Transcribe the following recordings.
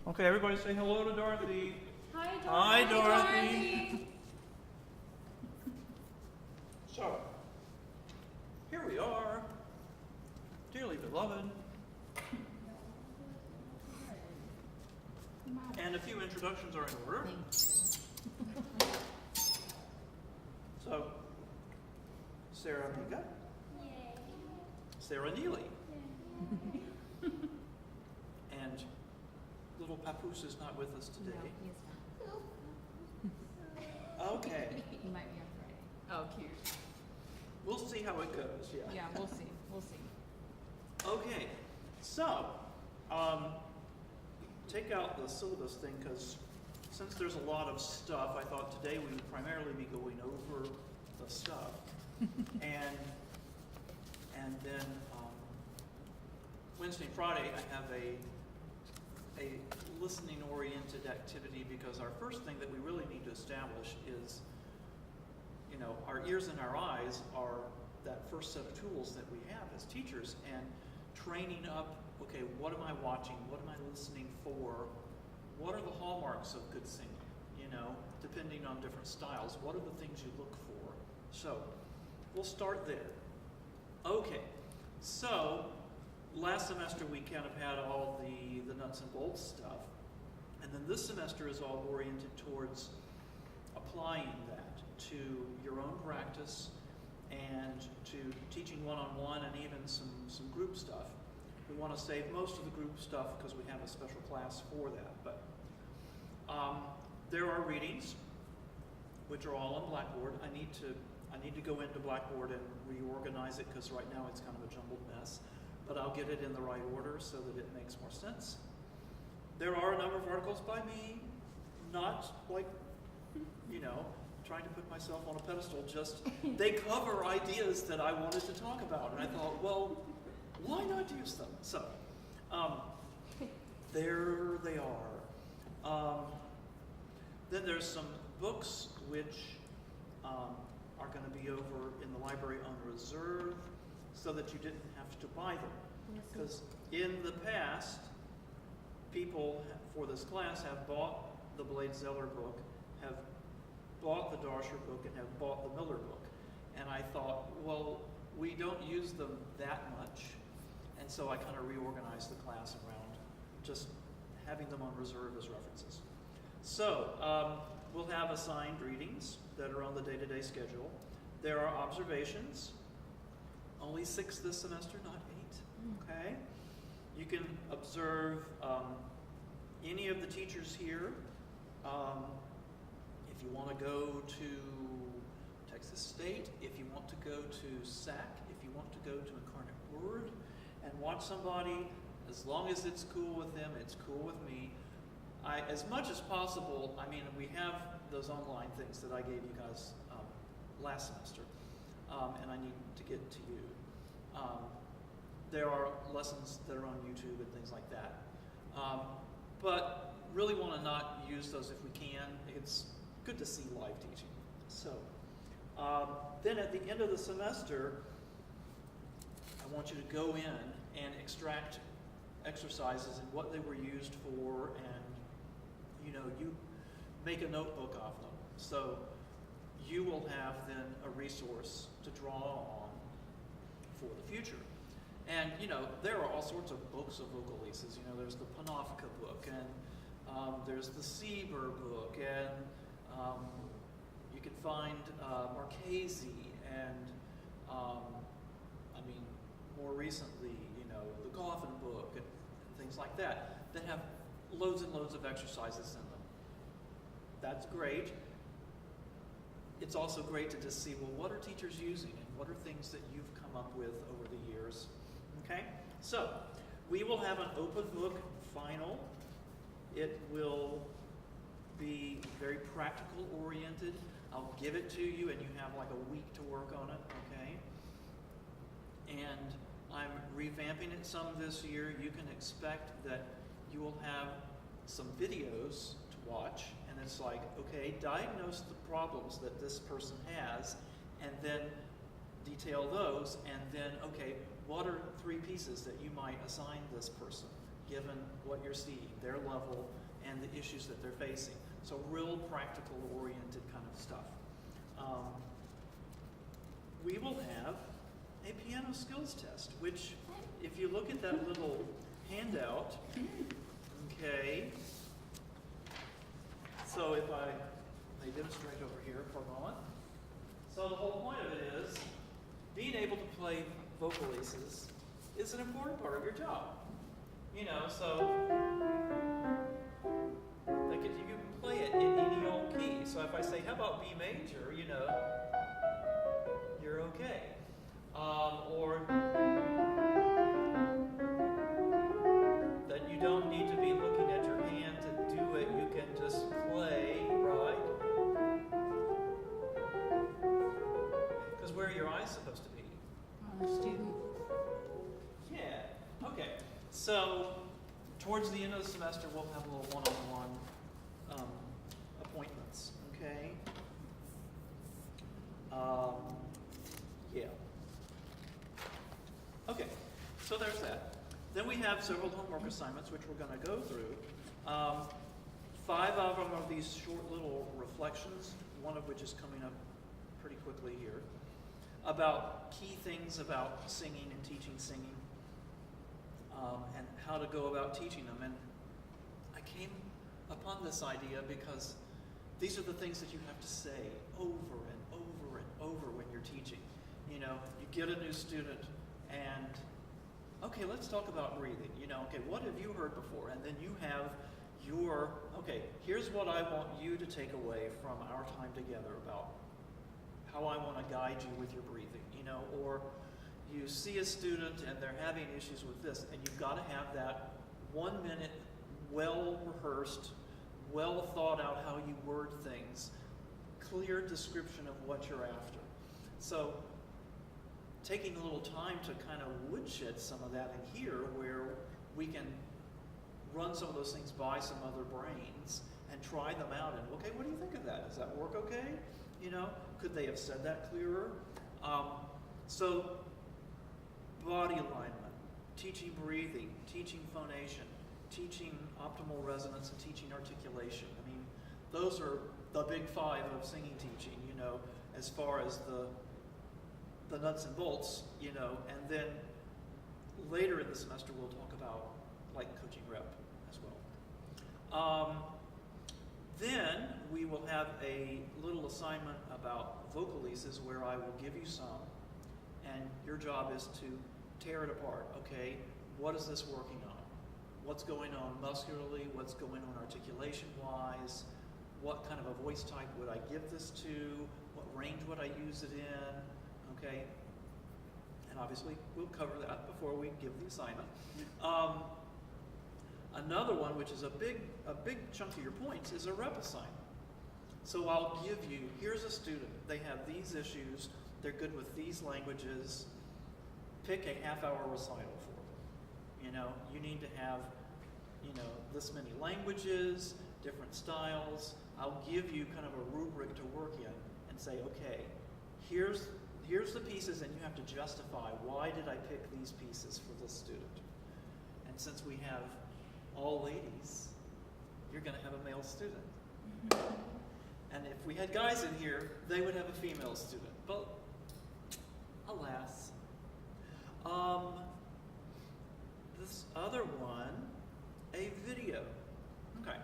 Okay, everybody say hello to Dorothy. Hi, Dorothy. Hi, Dorothy. Dorothy. So, here we are, dearly beloved. And a few introductions are in order. So, Sarah Mika, Sarah Neely, and little Papoose is not with us today. No, he is not. Okay, He might be on Friday. Oh, cute. we'll see how it goes, yeah. Yeah, we'll see. We'll see. Okay, so, take out the syllabus thing, because since there's a lot of stuff, I thought today we would primarily be going over the stuff. and then Wednesday and Friday I have a listening oriented activity, because our first thing that we really need to establish is, you know, our ears and our eyes are that first set of tools that we have as teachers, and training up, okay, what am I watching? What am I listening for? What are the hallmarks of good singing? You know, depending on different styles, what are the things you look for? So, we'll start there. Okay, so last semester we kind of had all the nuts and bolts stuff, and then this semester is all oriented towards applying that to your own practice and to teaching one-on-one and even some group stuff. We want to save most of the group stuff because we have a special class for that, but there are readings which are all on Blackboard. I need to go into Blackboard and reorganize it, because right now it's kind of a jumbled mess, but I'll get it in the right order so that it makes more sense. There are a number of articles by me, not like, you know, trying to put myself on a pedestal, just they cover ideas that I wanted to talk about, and I thought, well, why not use them? So, there they are. Then there's some books which are going to be over in the library on reserve, so that you didn't have to buy them. Because in the past, people for this class have bought the Blade Zeller book, have bought the Darsher book, and have bought the Miller book. And I thought, well, we don't use them that much, and so I kind of reorganized the class around just having them on reserve as references. So, we'll have assigned readings that are on the day-to-day schedule. There are observations, only 6 this semester, not 8, okay? You can observe any of the teachers here. If you want to go to Texas State, if you want to go to SAC, if you want to go to Incarnate Word and watch somebody, as long as it's cool with them, it's cool with me. As much as possible, I mean, we have those online things that I gave you guys last semester, and I need to get to you. There are lessons that are on YouTube and things like that. But really want to not use those if we can. It's good to see live teaching. So, then at the end of the semester, I want you to go in and extract exercises and what they were used for, and you know, you make a notebook of them. So you will have then a resource to draw on for the future. And you know, there are all sorts of books of vocalises. You know, there's the Panofka book, and there's the Sieber book, and you can find Marchese, and I mean, more recently, you know, the Goffin book, and things like that have loads and loads of exercises in them. That's great. It's also great to just see, well, what are teachers using, and what are things that you've come up with over the years? Okay? So, we will have an open book final. It will be very practical oriented. I'll give it to you, and you have like a week to work on it, okay? And I'm revamping it some this year. You can expect that you will have some videos to watch, and it's like, okay, diagnose the problems that this person has, and then detail those, and then, okay, what are 3 pieces that you might assign this person? given what you're seeing, their level, and the issues that they're facing. So real practical oriented kind of stuff. We will have a piano skills test, which if you look at that little handout, okay, so if I may demonstrate over here for a moment. So the whole point of it is being able to play vocal aces is an important part of your job. You know, so like if you can play it in any old key. So if I say, how about B major, you know, you're okay. Or that you don't need to be looking at your hand to do it. You can just play, right? Because where are your eyes supposed to be? On the student. Yeah, okay. So towards the end of the semester, we'll have a little one-on-one appointments, okay? Yeah. Okay, so there's that. Then we have several homework assignments, which we're going to go through. 5 of them are these short little reflections, one of which is coming up pretty quickly here, about key things about singing and teaching singing, and how to go about teaching them. And I came upon this idea because these are the things that you have to say over and over and over when you're teaching. You know, you get a new student and, okay, let's talk about breathing. You know, okay, what have you heard before? And then you have your, okay, here's what I want you to take away from our time together about how I want to guide you with your breathing, you know, or you see a student and they're having issues with this, and you've got to have that 1 minute, well-rehearsed, well thought out how you word things, clear description of what you're after. So taking a little time to kind of woodshed some of that in here, where we can run some of those things by some other brains and try them out and, okay, what do you think of that? Does that work okay? You know, could they have said that clearer? So body alignment, teaching breathing, teaching phonation, teaching optimal resonance, and teaching articulation. I mean, those are the big 5 of singing teaching, you know, as far as the nuts and bolts, you know, and then later in the semester we'll talk about like coaching rep as well. Then we will have a little assignment about vocal leases where I will give you some, and your job is to tear it apart. Okay, what is this working on? What's going on muscularly? What's going on articulation-wise? What kind of a voice type would I give this to? What range would I use it in? Okay, and obviously we'll cover that before we give the assignment. Another one, which is a big chunk of your points, is a rep assignment. So I'll give you, here's a student, they have these issues, they're good with these languages, pick a half-hour recital for them. You know, you need to have, you know, this many languages, different styles. I'll give you kind of a rubric to work in and say, okay, here's the pieces, and you have to justify, why did I pick these pieces for this student? And since we have all ladies, you're going to have a male student. Mm-hmm. And if we had guys in here, they would have a female student. But alas. This other one, a video. Okay.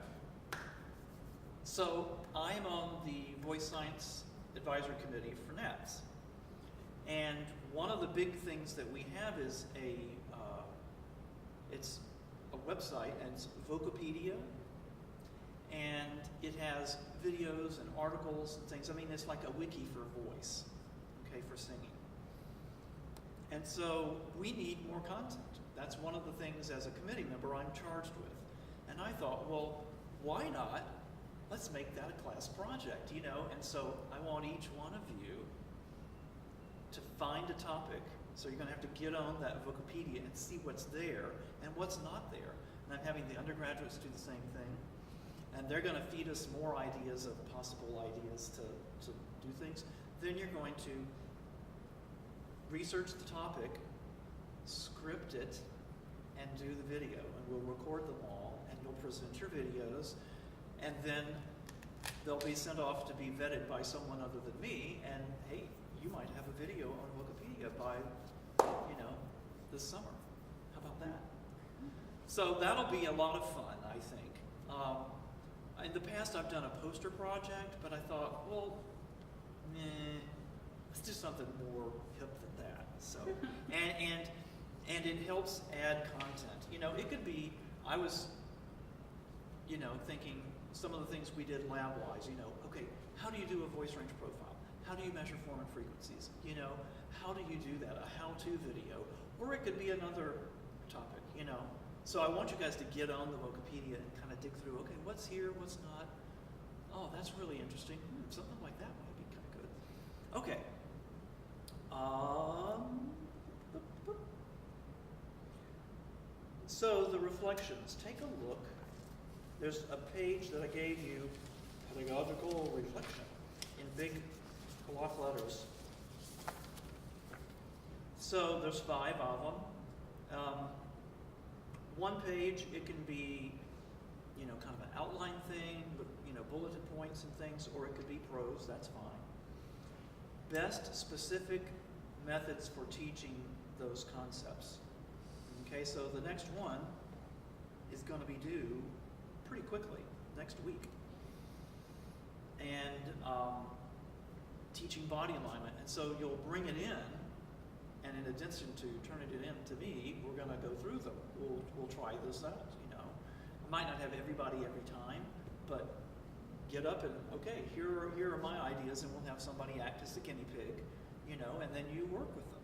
So I am on the Voice Science Advisory Committee for NATS. And one of the big things that we have is it's a website, and it's Vocopedia, and it has videos and articles and things. I mean, it's like a wiki for voice, okay, for singing. And so we need more content. That's one of the things as a committee member I'm charged with. And I thought, well, why not? Let's make that a class project, you know? And so I want each one of you to find a topic. So you're going to have to get on that Wikipedia and see what's there and what's not there. And I'm having the undergraduates do the same thing. And they're going to feed us more ideas of possible ideas to do things. Then you're going to research the topic, script it, and do the video, and we'll record them all, and you'll present your videos, and then they'll be sent off to be vetted by someone other than me, and hey, you might have a video on Wikipedia by, this summer. How about that? So that'll be a lot of fun, I think. In the past, I've done a poster project, but I thought, well, let's do something more hip than that. So, and it helps add content. It could be. I was, thinking some of the things we did lab-wise. Okay, how do you do a voice range profile? How do you measure form and frequencies? How do you do that? A how-to video, or it could be another topic. So I want you guys to get on the Wikipedia and kind of dig through, okay, what's here, what's not? Oh, that's really interesting. Something like that might be kind of good. Okay. So the reflections, take a look. There's a page that I gave you, pedagogical reflection, in big block letters. So there's 5 of them. One page, it can be, kind of an outline thing with, bulleted points and things, or it could be prose, that's fine. Best specific methods for teaching those concepts. Okay, so the next one is going to be due pretty quickly, next week. And teaching body alignment. And so you'll bring it in, and in addition to turning it in to me, we're going to go through them. We'll try this out, I might not have everybody every time, but get up and, okay, here are my ideas, and we'll have somebody act as the guinea pig, and then you work with them.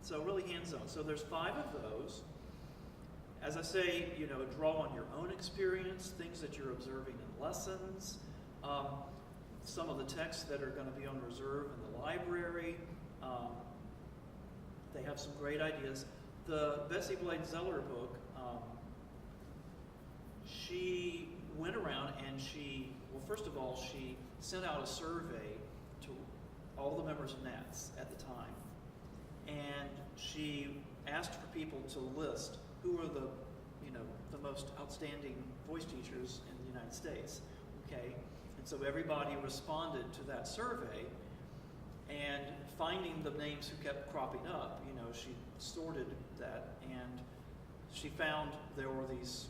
So really hands-on. So there's 5 of those. As I say, draw on your own experience, things that you're observing in lessons, some of the texts that are going to be on reserve in the library. They have some great ideas. The Betsy Blade Zeller book, she went around and first of all, she sent out a survey to all the members of NATS at the time. And she asked for people to list who are the most outstanding voice teachers in the United States, okay? And so everybody responded to that survey, and finding the names who kept cropping up, she sorted that, and she found there were these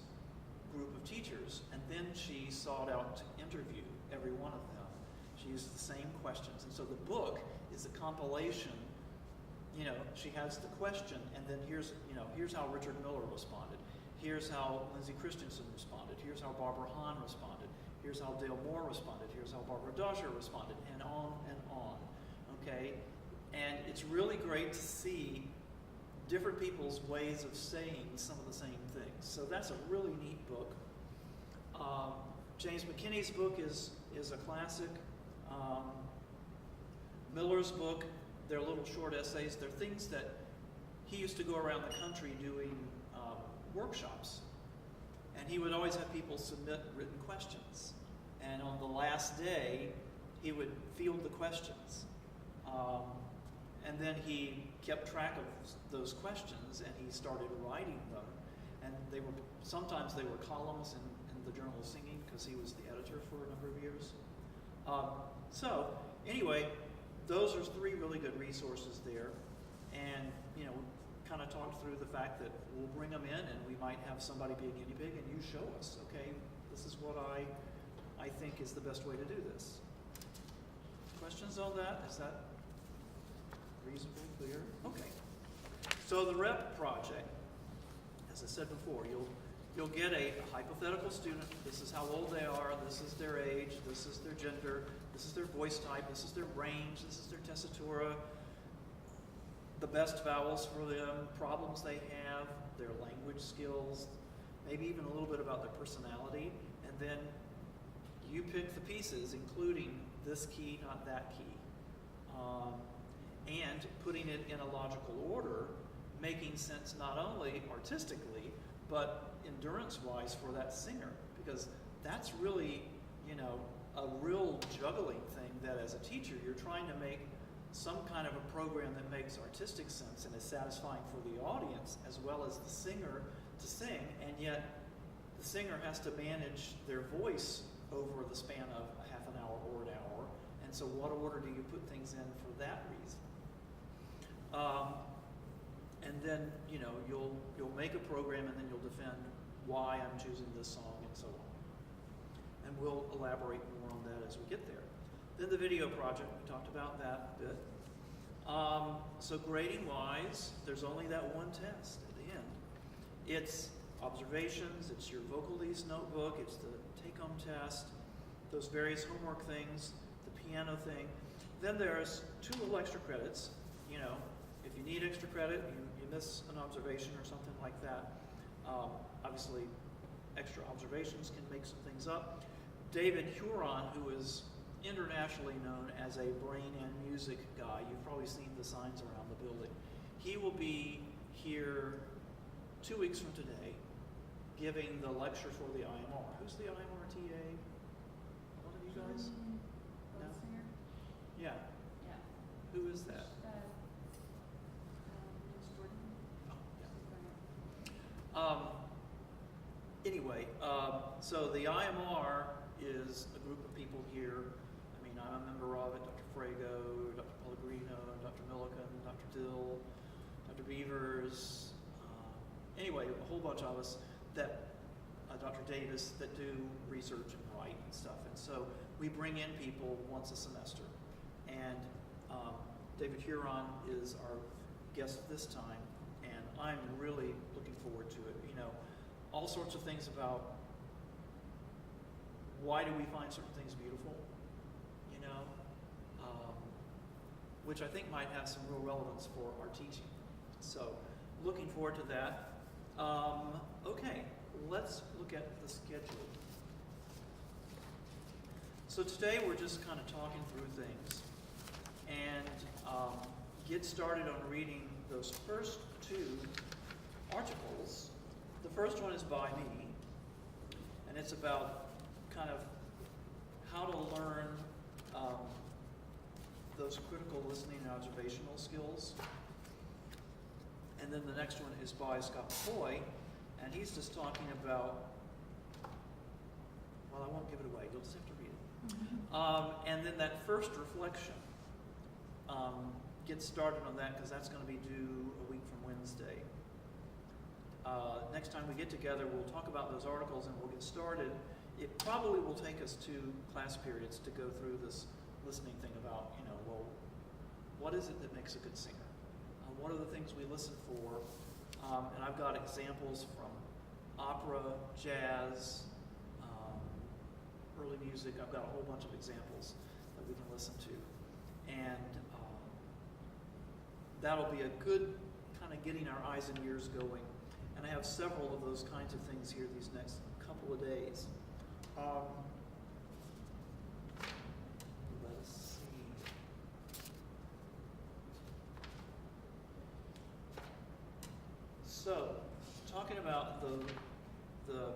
group of teachers, and then she sought out to interview every one of them. She used the same questions, and so the book is a compilation. She has the question, and then here's how Richard Miller responded. Here's how Lindsay Christensen responded. Here's how Barbara Hahn responded. Here's how Dale Moore responded. Here's how Barbara Dosher responded, and on and on. Okay? And it's really great to see different people's ways of saying some of the same things. So that's a really neat book. James McKinney's book is a classic. Miller's book, they're little short essays. They're things that he used to go around the country doing workshops. And he would always have people submit written questions. And on the last day, he would field the questions. And then he kept track of those questions, and he started writing them. And sometimes they were columns in the Journal of Singing, because he was the editor for a number of years. So anyway, those are 3 really good resources there. And, kind of talked through the fact that we'll bring them in, and we might have somebody be a guinea pig, and you show us, okay, this is what I think is the best way to do this. Questions on that? Is that reasonably clear? Okay. So the REP project, as I said before, you'll get a hypothetical student. This is how old they are. This is their age. This is their gender. This is their voice type. This is their range. This is their tessitura. The best vowels for them, problems they have, their language skills, maybe even a little bit about their personality. And then you pick the pieces, including this key, not that key. And putting it in a logical order, making sense not only artistically, but endurance-wise for that singer. Because that's really, a real juggling thing that as a teacher, you're trying to make some kind of a program that makes artistic sense and is satisfying for the audience as well as the singer to sing, and yet the singer has to manage their voice over the span of a half an hour or an hour. And so what order do you put things in for that reason? And then, you know, you'll make a program and then you'll defend why I'm choosing this song and so on. And we'll elaborate more on that as we get there. Then the video project, we talked about that a bit. So grading wise, there's only that one test at the end. It's observations, it's your vocalese notebook, it's the take-home test, those various homework things, the piano thing. Then there's 2 little extra credits. You know, if you need extra credit, you miss an observation or something like that. Obviously, extra observations can make some things up. David Huron, who is internationally known as a brain and music guy, you've probably seen the signs around the building. He will be here 2 weeks from today, giving the lecture for the IMR. Who's the IMR TA? One of you guys? No? Singer? Yeah. Yeah. Who is that? Jordan. Oh, yeah. Anyway, so the IMR is a group of people here. I mean, I'm a member of it. Dr. Frago, Dr. Pellegrino, Dr. Milliken, Dr. Dill, Dr. Beavers. Anyway, a whole bunch of us that, Dr. Davis, that do research and write and stuff. And so we bring in people once a semester. And David Huron is our guest this time. And I'm really looking forward to it. You know, all sorts of things about why do we find certain things beautiful, you know, which I think might have some real relevance for our teaching. So looking forward to that. Okay, let's look at the schedule. So today we're just kind of talking through things and get started on reading those first 2 articles. The first one is by me, and it's about kind of how to learn those critical listening and observational skills. And then the next one is by Scott McCoy, and he's just talking about, well, I won't give it away, you'll just have to read it. And then that first reflection, get started on that because that's going to be due a week from Wednesday. Next time we get together, we'll talk about those articles and we'll get started. It probably will take us 2 class periods to go through this listening thing about, you know, well, what is it that makes a good singer? What are the things we listen for? And I've got examples from opera, jazz, early music. I've got a whole bunch of examples that we can listen to. And that'll be a good kind of getting our eyes and ears going. And I have several of those kinds of things here these next couple of days. Let's see. So, talking about the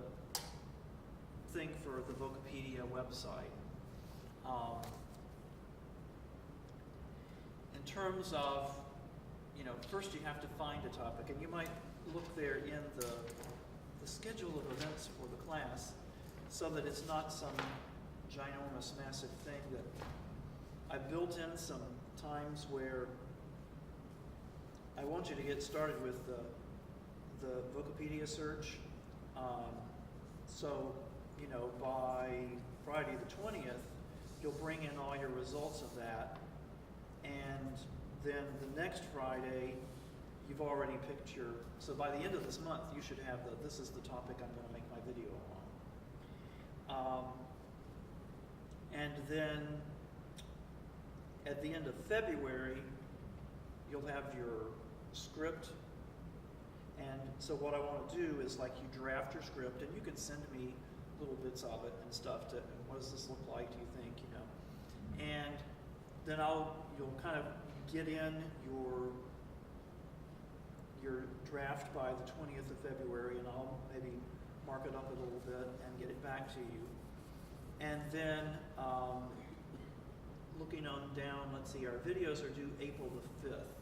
thing for the Vocopedia website. In terms of, you know, first you have to find a topic, and you might look there in the schedule of events for the class so that it's not some ginormous, massive thing. That I built in some times where I want you to get started with the Vocopedia search. So, you know, by Friday the 20th, you'll bring in all your results of that. And then the next Friday, you've already picked your, so by the end of this month, you should have this is the topic I'm going to make my video on. And then at the end of February, you'll have your script. And so what I want to do is, like, you draft your script, and you can send me little bits of it and stuff to, what does this look like, do you think, you know? And then you'll kind of get in your draft by the 20th of February, and I'll maybe mark it up a little bit and get it back to you. And then looking on down, let's see, our videos are due April the 5th.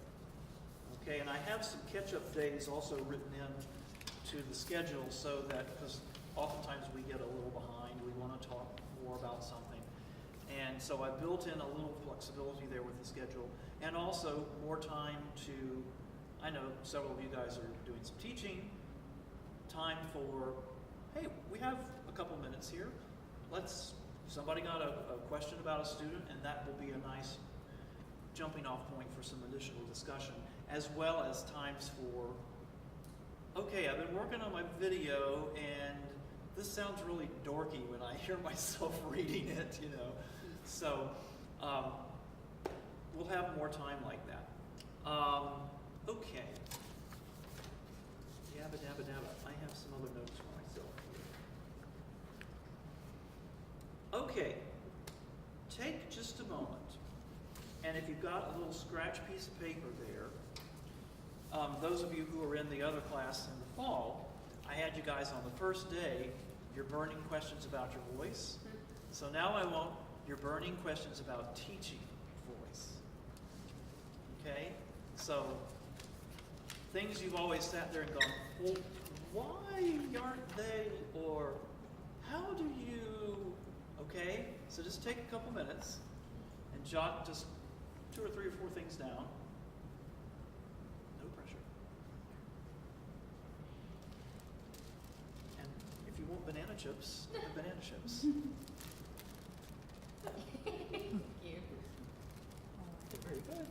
Okay, and I have some catch-up days also written in to the schedule so that, because oftentimes we get a little behind, we want to talk more about something. And so I built in a little flexibility there with the schedule, and also more time to, I know several of you guys are doing some teaching, time for, hey, we have a couple minutes here. Somebody got a question about a student, and that will be a nice jumping off point for some additional discussion, as well as times for, okay, I've been working on my video, and this sounds really dorky when I hear myself reading it, you know. So we'll have more time like that. Okay. Yabba dabba dabba. I have some other notes for myself here. Okay. Take just a moment, and if you've got a little scratch piece of paper there, those of you who are in the other class in the fall, I had you guys on the first day, your burning questions about your voice. So now I want your burning questions about teaching voice. Okay? So, things you've always sat there and gone, well, why aren't they, or how do you, okay? So just take a couple minutes and jot just 2 or 3 or 4 things down. No pressure. And if you want banana chips, have banana chips. Thank you. Very good.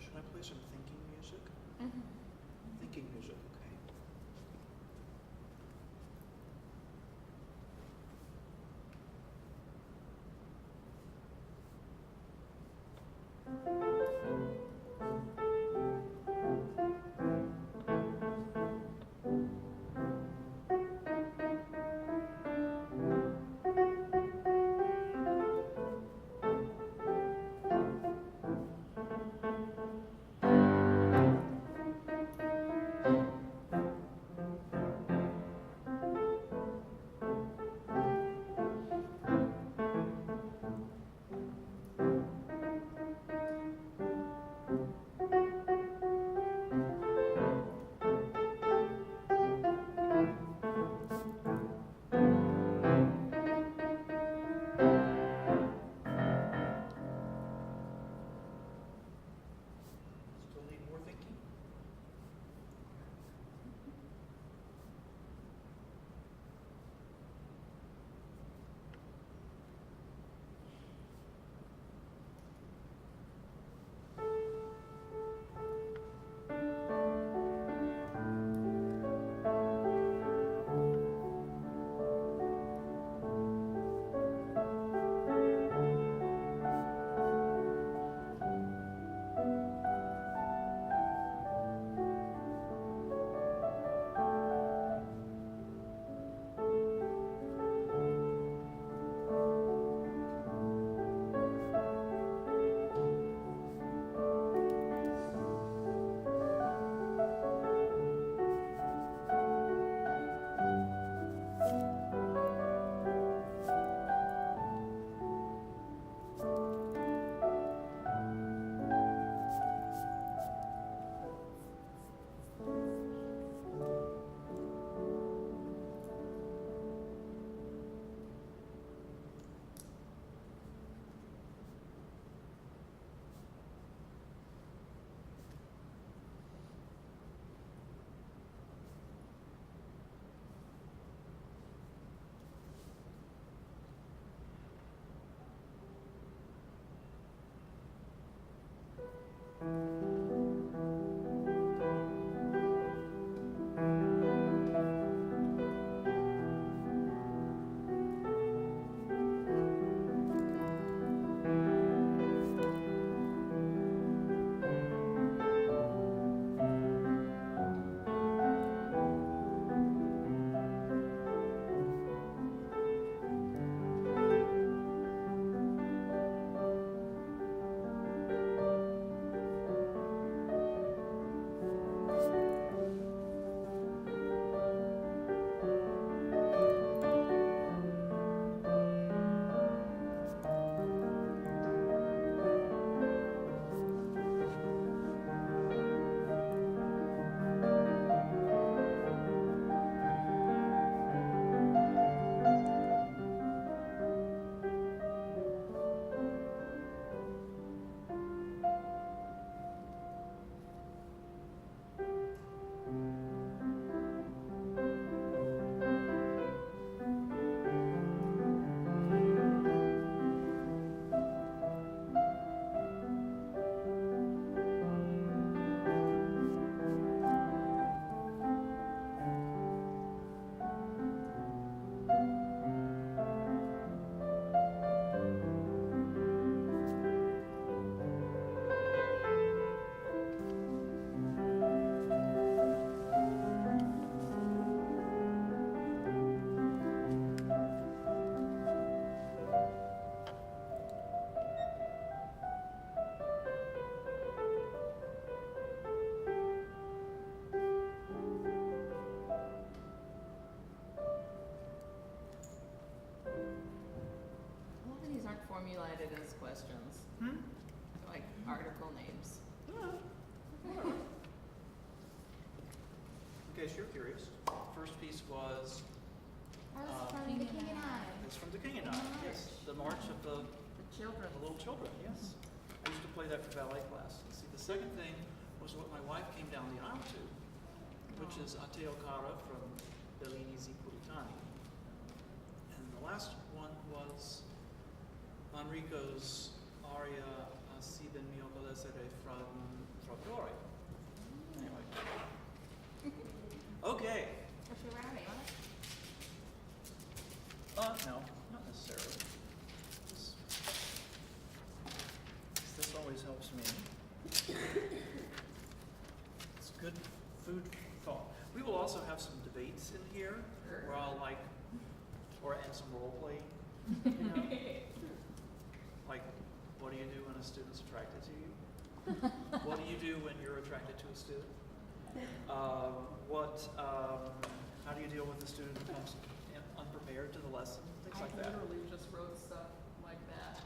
Should I play some thinking music? Thinking music, okay. formulated as questions, like article names. Whatever. In case you're curious, first piece was From the King and I. it's from the King and I. Yes, the March of the Children. little children. Yes, I used to play that for ballet class. See, the second thing was what my wife came down the aisle to, which is A Te Cara from Bellini Zipuritani. And the last one was Manrico's aria Si ben mio volessere from Trattori. Anyway. Okay. Was she rowdy? No, not necessarily. This always helps me. It's good food for thought. We will also have some debates in here where I'll and some role play, you know? Like, what do you do when a student's attracted to you? What do you do when you're attracted to a student? How do you deal with a student who comes unprepared to the lesson? Things like that. I literally just wrote stuff like that.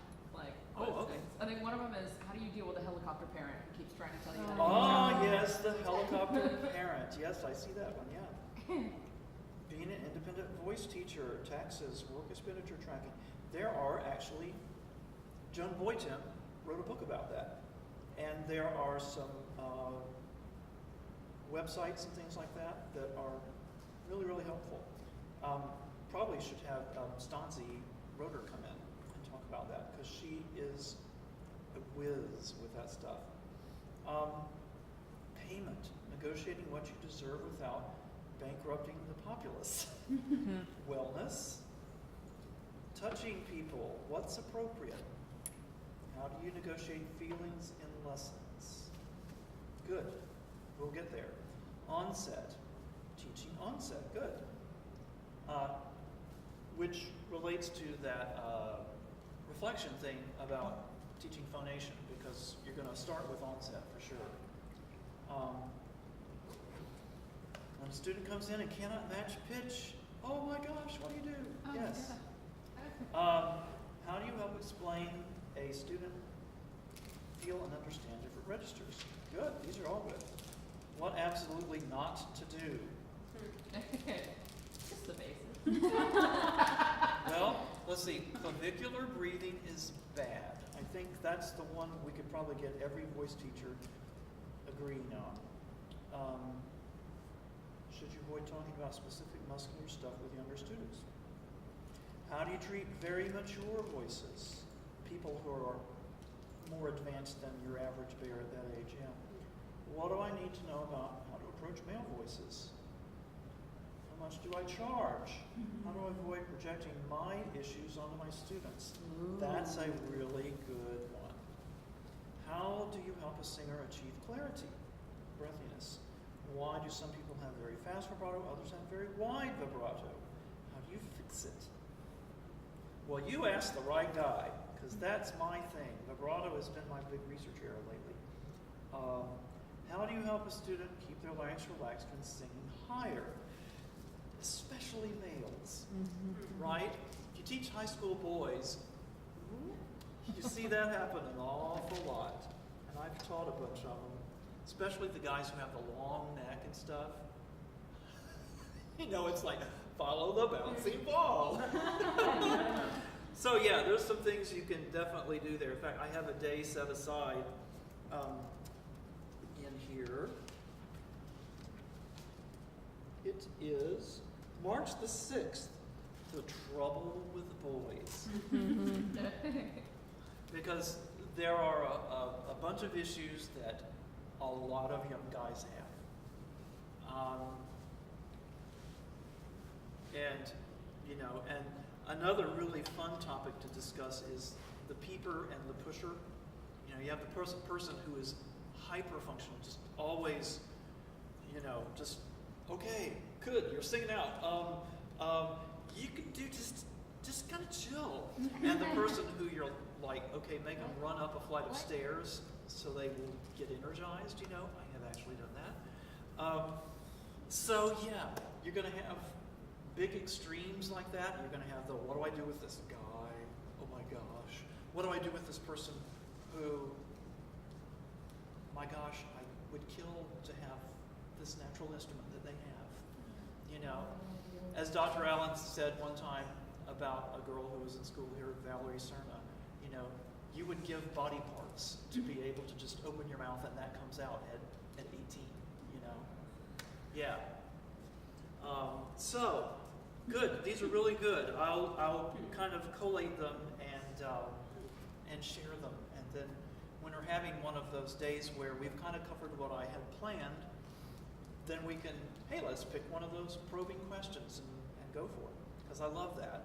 Oh, okay. I think one of them is, how do you deal with a helicopter parent who keeps trying to tell you how to Oh, yes, the helicopter parent. Yes, I see that one, yeah. Being an independent voice teacher, taxes, work expenditure tracking. There are actually, Joan Boyton wrote a book about that. And there are some websites and things like that that are really, really helpful. Probably should have Stanzi Roeder come in and talk about that because she is a whiz with that stuff. Payment, negotiating what you deserve without bankrupting the populace. Wellness, touching people, what's appropriate? How do you negotiate feelings in lessons? Good, we'll get there. Onset, teaching onset, good. Which relates to that reflection thing about teaching phonation, because you're going to start with onset for sure. When a student comes in and cannot match pitch, oh my gosh, what do you do? Oh, yes. How do you help explain a student feel and understand different registers? Good, these are all good. What absolutely not to do? Just the basics. Well, let's see. Clavicular breathing is bad. I think that's the one we could probably get every voice teacher agreeing on. Should you avoid talking about specific muscular stuff with younger students? How do you treat very mature voices? People who are more advanced than your average bear at that age, yeah. What do I need to know about how to approach male voices? How much do I charge? How do I avoid projecting my issues onto my students? That's a really good one. How do you help a singer achieve clarity? Breathiness. Why do some people have very fast vibrato, others have very wide vibrato? How do you fix it? Well, you asked the right guy, because that's my thing. Vibrato has been my big research area lately. How do you help a student keep their larynx relaxed when singing higher? Especially males, right? If you teach high school boys, you see that happen an awful lot. And I've taught a bunch of them, especially the guys who have the long neck and stuff. You know, it's like, follow the bouncing ball. So yeah, there's some things you can definitely do there. In fact, I have a day set aside in here. It is March the 6th, the trouble with boys. Because there are a bunch of issues that a lot of young guys have. And, you know, and another really fun topic to discuss is the peeper and the pusher. You know, you have the person who is hyper-functional, just always, you know, just, okay, good, you're singing out. You can do just kind of chill. And the person who you're like, okay, make them run up a flight of stairs so they will get energized, you know. I have actually done that. So yeah, you're going to have big extremes like that. You're going to have the, what do I do with this guy? Oh my gosh. what do I do with this person who, my gosh, I would kill to have this natural instrument that they have, you know? As Dr. Allen said one time about a girl who was in school here, Valerie Cerna, you know, you would give body parts to be able to just open your mouth and that comes out at 18, you know? Yeah. So, good. These are really good. I'll kind of collate them and share them. And then when we're having one of those days where we've kind of covered what I had planned, then we can, hey, let's pick one of those probing questions and go for it. Because I love that.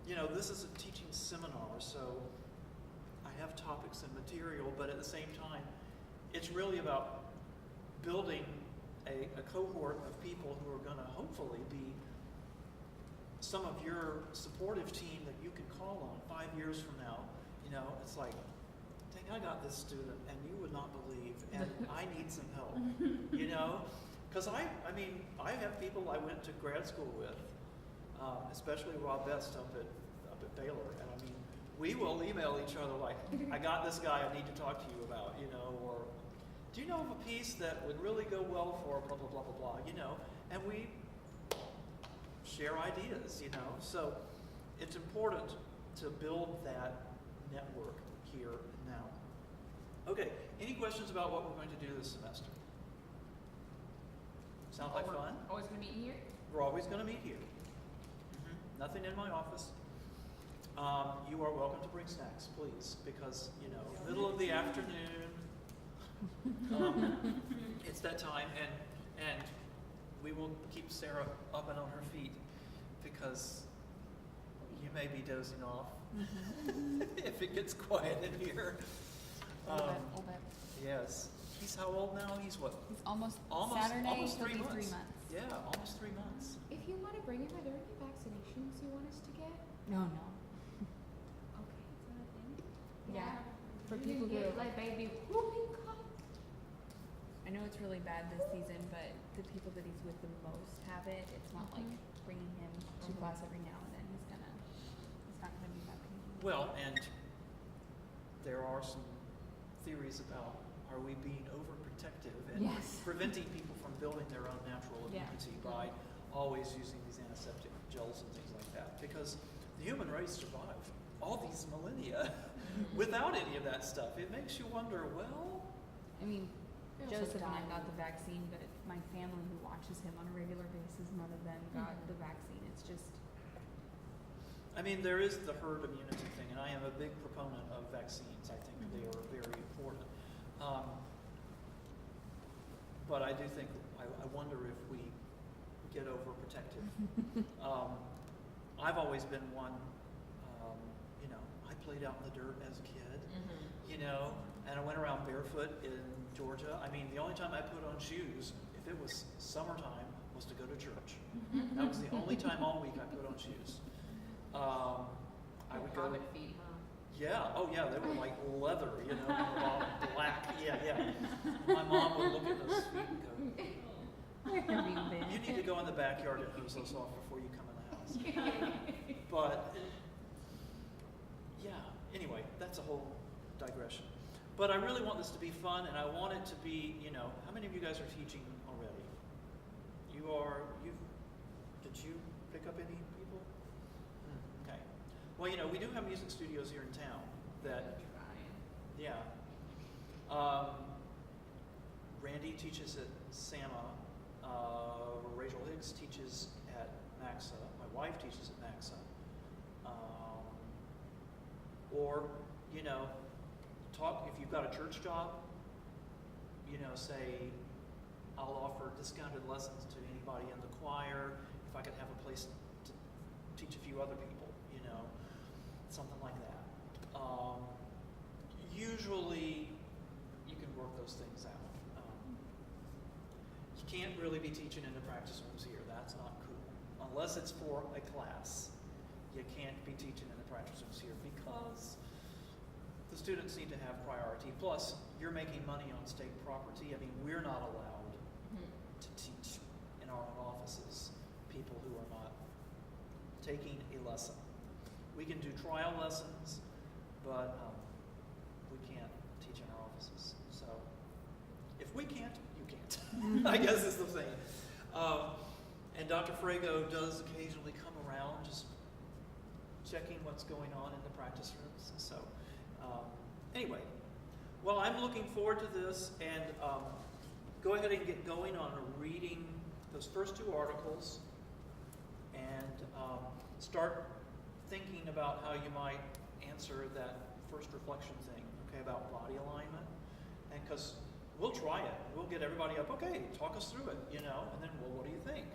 You know, this is a teaching seminar, so I have topics and material, but at the same time, it's really about building a cohort of people who are going to hopefully be some of your supportive team that you can call on 5 years from now. You know, it's like, dang, I got this student, and you would not believe, and I need some help. You know, because I mean, I have people I went to grad school with, especially Rob Best up at Baylor, and I mean, we will email each other like, I got this guy I need to talk to you about, you know, or do you know of a piece that would really go well for blah, blah, blah, blah, blah, you know, and we share ideas, you know, so it's important to build that network here and now. Okay, any questions about what we're going to do this semester? Sound like fun? Always going to meet here? We're always going to meet here. Nothing in my office. You are welcome to bring snacks, please, because, you know, middle of the afternoon, it's that time, and we will keep Sarah up and on her feet because you may be dozing off if it gets quiet in here. A little bit. Yes. He's how old now? He's what? He's almost Saturday, almost he'll 3 be months. 3 months. Yeah, almost 3 months. If you want to bring him, are there any vaccinations you want us to get? No. Okay, is that a thing? Yeah. For You people can who, get like baby whooping cough. I know it's really bad this season, but the people that he's with the most have it. It's not like bringing him to class every now and then. He's not gonna be vaccinated. Well, and there are some theories about are we being overprotective and Yes. preventing people from building their own natural Yeah. immunity by always using these antiseptic gels and things like that. Because the human race survived all these millennia without any of that stuff. It makes you wonder, well, I mean, They also Joseph and I died. got the vaccine, but my family who watches him on a regular basis, none of them got the vaccine. It's just, I mean, there is the herd immunity thing, and I am a big proponent of vaccines. I think they are very important. But I do think, I wonder if we get overprotective. I've always been one, you know, I played out in the dirt as a kid, you know, and I went around barefoot in Georgia. I mean, the only time I put on shoes, if it was summertime, was to go to church. That was the only time all week I put on shoes. I would go. Hobbit feet, huh? Yeah. Oh, yeah. They were like leather, you know, all black. Yeah. My mom would look at those feet and go, where have you been? "You need to go in the backyard and hose those off before you come in the house." But yeah. Anyway, that's a whole digression. But I really want this to be fun, and I want it to be, you know, how many of you guys are teaching already? Did you pick up any people? Okay. Well, you know, we do have music studios here in town that, yeah. Randy teaches at SAMA. Rachel Higgs teaches at Maxa. My wife teaches at Maxa. Or, you know, talk, if you've got a church job, you know, say, I'll offer discounted lessons to anybody in the choir, if I could have a place to teach a few other people, you know, something like that. Usually, you can work those things out. You can't really be teaching in the practice rooms here. That's not cool. Unless it's for a class, you can't be teaching in the practice rooms here because the students need to have priority. Plus, you're making money on state property. I mean, we're not allowed to teach in our own offices people who are not taking a lesson. We can do trial lessons, but we can't teach in our offices. So if we can't, you can't. I guess is the thing. And Dr. Frago does occasionally come around, just checking what's going on in the practice rooms. So anyway, well, I'm looking forward to this, and go ahead and get going on reading those first 2 articles, and start thinking about how you might answer that first reflection thing, okay, about body alignment. And because we'll try it, we'll get everybody up, okay, talk us through it, you know, and then, well, what do you think?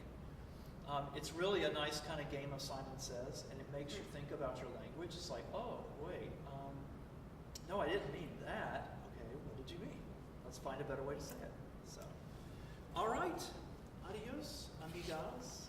It's really a nice kind of game of Simon Says, and it makes you think about your language. It's like, oh, wait, no, I didn't mean that. Okay, what did you mean? Let's find a better way to say it. So, all right, adios, amigos.